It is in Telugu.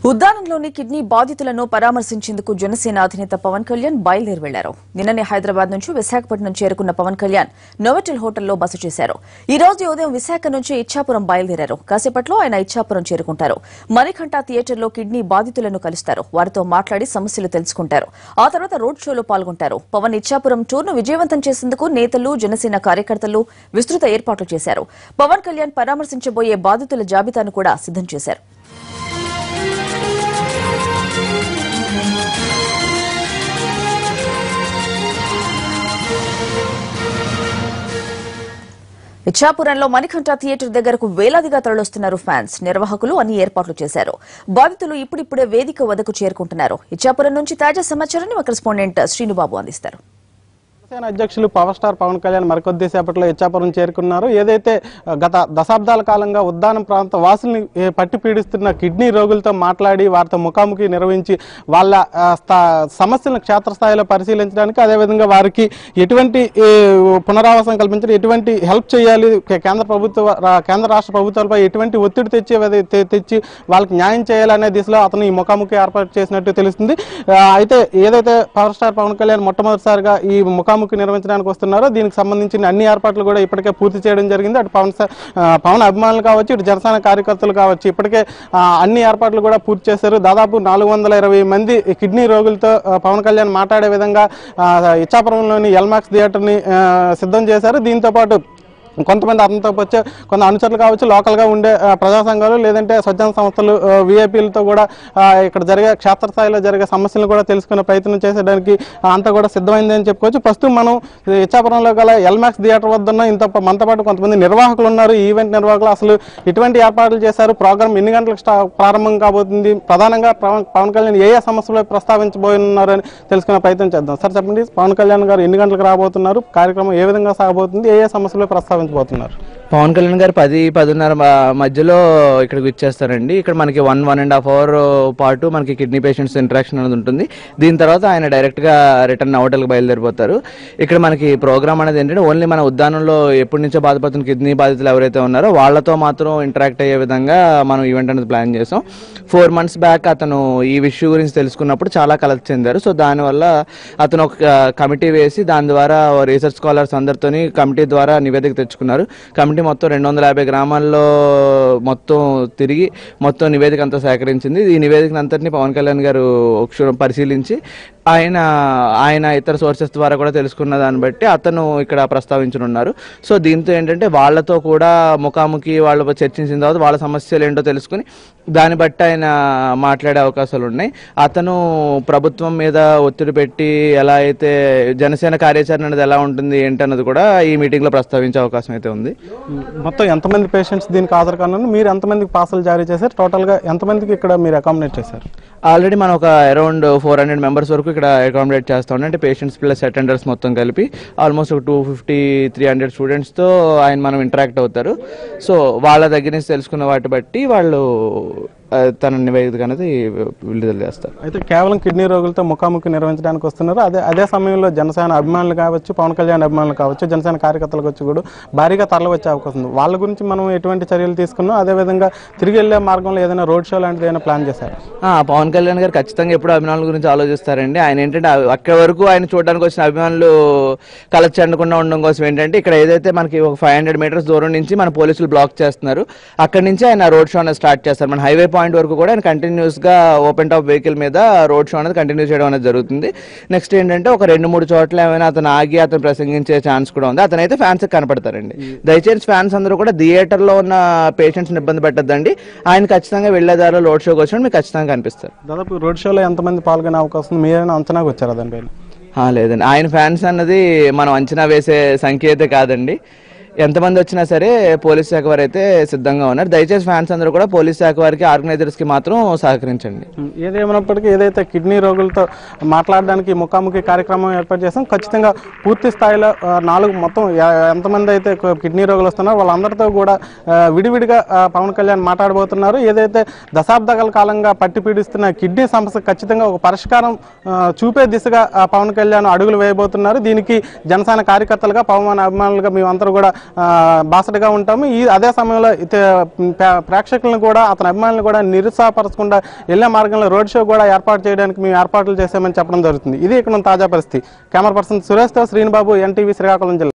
ఉద్దానంలోని కిడ్నీ బాధితులను పరామర్శించేందుకు జనసేన అధినేత పవన్ కళ్యాణ్ బయలుదేరి వెళ్లారు. నిన్ననే హైదరాబాద్ నుంచి విశాఖపట్నం చేరుకున్న పవన్ కళ్యాణ్ నోవెటల్ హోటల్లో బస చేశారు. ఈ రోజు ఉదయం విశాఖ నుంచి ఇచ్చాపురం బయలుదేరారు. కాసేపట్లో ఆయన ఇచ్చాపురం చేరుకుంటారు. మణికంఠ థియేటర్లో కిడ్నీ బాధితులను కలుస్తారు. వారితో మాట్లాడి సమస్యలు తెలుసుకుంటారు. ఆ తర్వాత రోడ్ షోలో పాల్గొంటారు. పవన్ ఇచ్చాపురం టూర్ను విజయవంతం చేసేందుకు నేతలు, జనసేన కార్యకర్తలు విస్తృత ఏర్పాట్లు చేశారు. పవన్ కళ్యాణ్ పరామర్శించబోయే బాధితుల జాబితాను కూడా సిద్దం చేశారు. ఇచ్చాపురంలో మణికంఠ థియేటర్ దగ్గరకు వేలాదిగా తరలిస్తున్నారు ఫ్యాన్స్. నిర్వాహకులు అన్ని ఏర్పాట్లు చేశారు. బాధితులు ఇప్పుడిప్పుడే వేదిక వద్దకు చేరుకుంటున్నారు. ఇచ్చాపురం నుంచి తాజా సమాచారాన్ని మా కరెస్పాండెంట్ శ్రీనుబాబు అందిస్తారు. జనసేన అధ్యక్షులు పవర్ స్టార్ పవన్ కళ్యాణ్ మరికొద్ది సేపట్లో ఇచ్చాపురం చేరుకున్నారు. ఏదైతే గత దశాబ్దాల కాలంగా ఉద్దానం ప్రాంత వాసుల్ని పట్టి పీడిస్తున్న కిడ్నీ రోగులతో మాట్లాడి వారితో ముఖాముఖి నిర్వహించి వాళ్ళ సమస్యలను క్షేత్రస్థాయిలో పరిశీలించడానికి, అదేవిధంగా వారికి ఎటువంటి పునరావాసం కల్పించడం, ఎటువంటి హెల్ప్ చేయాలి, కేంద్ర రాష్ట్ర ప్రభుత్వాలపై ఎటువంటి ఒత్తిడి తెచ్చి వాళ్ళకి న్యాయం చేయాలనే దిశలో అతను ఈ ముఖాముఖి ఏర్పాటు చేసినట్టు తెలుస్తుంది. అయితే ఏదైతే పవర్ స్టార్ పవన్ కళ్యాణ్ మొట్టమొదటిసారిగా ఈ ముఖాముఖి నిర్వహించడానికి వస్తున్నారో దీనికి సంబంధించిన అన్ని ఏర్పాట్లు కూడా ఇప్పటికే పూర్తి చేయడం జరిగింది. అటు పవన్ అభిమానులు కావచ్చు, ఇటు జనసేన కార్యకర్తలు కావచ్చు, ఇప్పటికే అన్ని ఏర్పాట్లు కూడా పూర్తి చేశారు. దాదాపు 420 మంది కిడ్నీ రోగులతో పవన్ కళ్యాణ్ మాట్లాడే విధంగా ఇచ్చాపురంలోని ఎల్మాక్స్ థియేటర్ని సిద్ధం చేశారు. దీంతో పాటు కొంతమంది అతనితో వచ్చే కొంత అనుచరులు కావచ్చు, లోకల్గా ఉండే ప్రజా సంఘాలు, లేదంటే స్వచ్ఛంద సంస్థలు, విఐపీలతో కూడా ఇక్కడ జరిగే క్షేత్రస్థాయిలో జరిగే సమస్యలను కూడా తెలుసుకునే ప్రయత్నం చేసేయడానికి అంతా కూడా సిద్ధమైంది అని చెప్పుకోవచ్చు. ప్రస్తుతం మనం ఇచ్చాపురంలో గల ఎల్మాక్స్ థియేటర్ వద్ద ఉన్న మనతో పాటు కొంతమంది నిర్వాహకులు ఉన్నారు. ఈవెంట్ నిర్వాహకులు అసలు ఎటువంటి ఏర్పాట్లు చేశారు, ప్రోగ్రామ్ ఎన్ని గంటలకు ప్రారంభం కాబోతుంది, ప్రధానంగా పవన్ కళ్యాణ్ ఏ సమస్యలు ప్రస్తావించబోతున్నారు అని తెలుసుకునే ప్రయత్నం చేద్దాం. సార్ చెప్పండి, పవన్ కళ్యాణ్ గారు ఎన్ని గంటలకు రాబోతున్నారు, కార్యక్రమం ఏ విధంగా సాగబోతుంది, ఏ సమస్యలు ప్రస్తావించబోతున్నారు? పవన్ కళ్యాణ్ గారు 10-10:30 మధ్యలో ఇక్కడికి వచ్చేస్తారండి. ఇక్కడ మనకి 1.5 అవర్ పాటు మనకి కిడ్నీ పేషెంట్స్ ఇంటరాక్షన్ అనేది ఉంటుంది. దీని తర్వాత ఆయన డైరెక్ట్గా రిటర్న్ హోటల్కి బయలుదేరిపోతారు. ఇక్కడ మనకి ప్రోగ్రామ్ అనేది ఏంటంటే ఓన్లీ మన ఉద్దానంలో ఎప్పటి నుంచో బాధపడుతున్న కిడ్నీ బాధితులు ఎవరైతే ఉన్నారో వాళ్ళతో మాత్రం ఇంటరాక్ట్ అయ్యే విధంగా మనం ఈవెంట్ అనేది ప్లాన్ చేసాం. 4 months బ్యాక్ అతను ఈ విషయం గురించి తెలుసుకున్నప్పుడు చాలా కలత చెందారు. సో దానివల్ల అతను ఒక కమిటీ వేసి దాని ద్వారా రీసెర్చ్ స్కాలర్స్ అందరితోని కమిటీ ద్వారా నివేదిక తెచ్చుకున్నారు. కమిటీ మొత్తం 250 గ్రామాల్లో మొత్తం తిరిగి మొత్తం నివేదిక అంతా సేకరించింది. ఈ నివేదికను అంతటినీ పవన్ కళ్యాణ్ గారు పరిశీలించి ఆయన ఇతర సోర్సెస్ ద్వారా కూడా తెలుసుకున్న దాన్ని బట్టి అతను ఇక్కడ ప్రస్తావించనున్నారు. సో దీంతో ఏంటంటే వాళ్ళతో కూడా ముఖాముఖి వాళ్ళు చర్చించిన తర్వాత వాళ్ళ సమస్యలు ఏంటో తెలుసుకుని దాన్ని బట్టి ఆయన మాట్లాడే అవకాశాలు ఉన్నాయి. అతను ప్రభుత్వం మీద ఒత్తిడి పెట్టి ఎలా అయితే జనసేన కార్యాచరణ అనేది ఎలా ఉంటుంది ఏంటన్నది కూడా ఈ మీటింగ్లో ప్రస్తావించే అవకాశం అయితే ఉంది. మొత్తం ఎంతమంది పేషెంట్స్ దీనికి హాజరు కానున్నారు, మీరు ఎంతమందికి పాసులు జారీ చేశారు, టోటల్గా ఎంతమందికి ఇక్కడ మీరు అకామిడేట్ చేశారు? ఆల్రెడీ మనం ఒక అరౌండ్ 400 మెంబర్స్ వరకు ఇక్కడ అకామిడేట్ చేస్తాం. అంటే పేషెంట్స్ ప్లస్ అటెండర్స్ మొత్తం కలిపి ఆల్మోస్ట్ ఒక 250-300 స్టూడెంట్స్తో మనం ఇంటరాక్ట్ అవుతారు. సో వాళ్ళ దగ్గర నుంచి తెలుసుకున్న వాటి బట్టి వాళ్ళు తన నివేదిక అనేది విడుదల చేస్తారు. అయితే కేవలం కిడ్నీ రోగులతో ముఖాముఖి నిర్వహించడానికి వస్తున్నారు. అదే సమయంలో జనసేన అభిమానులు కావచ్చు, పవన్ కళ్యాణ్ అభిమానులు కావచ్చు, జనసేన కార్యకర్తలకు వచ్చి కూడా భారీగా తరలి వచ్చే అవకాశం ఉంది. వాళ్ళ గురించి మనం ఎటువంటి చర్యలు తీసుకున్నాం, అదేవిధంగా తిరిగి వెళ్లే మార్గంలో ఏదైనా రోడ్ షో లాంటిది ఏదైనా ప్లాన్ చేశారు? పవన్ కళ్యాణ్ గారు ఖచ్చితంగా ఎప్పుడు అభిమానుల గురించి ఆలోచిస్తారండి. ఆయన ఏంటంటే అక్కడి వరకు ఆయన చూడడానికి వచ్చిన అభిమానులు కలత చెందకుండా ఉండడం కోసం ఏంటంటే ఇక్కడ ఏదైతే మనకి ఒక 500 meters దూరం నుంచి మన పోలీసులు బ్లాక్ చేస్తున్నారు, అక్కడి నుంచి ఆయన రోడ్ షో అనేది స్టార్ట్ చేస్తారు. మన హైవే పాయింట్ వరకు కూడా ఆయన కంటిన్యూస్గా ఓపెన్ టాప్ వెహికల్ మీద రోడ్ షో అనేది కంటిన్యూ చేయడం అనేది జరుగుతుంది. నెక్స్ట్ ఏంటంటే ఒక 2-3 చోట్ల ఏమైనా అతను ఆగి అతను ప్రసంగించే ఛాన్స్ కూడా ఉంది. అతనైతే ఫ్యాన్స్ కనపడతారండి. దయచేసి ఫ్యాన్స్ అందరూ కూడా థియేటర్లో ఉన్న పేషెంట్స్ని ఇబ్బంది పెట్టద్దండి. ఆయన ఖచ్చితంగా వెళ్లేదారిలో రోడ్ షోకి వచ్చినప్పుడు మీకు ఖచ్చితంగా కనిపిస్తారు. దాదాపు రోడ్ షోలో ఎంతమంది పాల్గొనే అవకాశం మీరైనా అంచనాకు వచ్చారా దానిపైన? లేదండి, ఆయన ఫ్యాన్స్ అన్నది మనం అంచనా వేసే సంఖ్య అయితే కాదండి. ఎంతమంది వచ్చినా సరే పోలీస్ శాఖ వారు అయితే సిద్ధంగా ఉన్నారు. దయచేసి ఫ్యాన్స్ అందరూ కూడా పోలీస్ శాఖ వారికి, ఆర్గనైజర్స్కి మాత్రం సహకరించండి. ఏదేమైనప్పటికీ ఏదైతే కిడ్నీ రోగులతో మాట్లాడడానికి ముఖాముఖి కార్యక్రమం ఏర్పాటు చేస్తాం, ఖచ్చితంగా పూర్తి స్థాయిలో మొత్తం ఎంతమంది అయితే కిడ్నీ రోగులు వస్తున్నారో వాళ్ళందరితో కూడా విడివిడిగా పవన్ కళ్యాణ్ మాట్లాడబోతున్నారు. ఏదైతే దశాబ్దాల కాలంగా పట్టి పీడిస్తున్న కిడ్నీ సమస్య ఖచ్చితంగా ఒక పరిష్కారం చూపే దిశగా పవన్ కళ్యాణ్ అడుగులు వేయబోతున్నారు. దీనికి జనసేన కార్యకర్తలుగా, పవన్ అభిమానులుగా మేమందరూ కూడా బాసటగా ఉంటాము. అదే సమయంలో ప్రేక్షకులను కూడా అతని అభిమానులను కూడా నిరుత్సాహపరచకుండా వెళ్లే మార్గంలో రోడ్ షో కూడా ఏర్పాటు చేయడానికి మేము ఏర్పాట్లు చేశామని చెప్పడం జరుగుతుంది. ఇది ఇక్కడ తాజా పరిస్థితి. కెమెరా పర్సన్ సురేష్తో శ్రీనిబాబు, ఎన్టీవీ, శ్రీకాకుళం జిల్లా.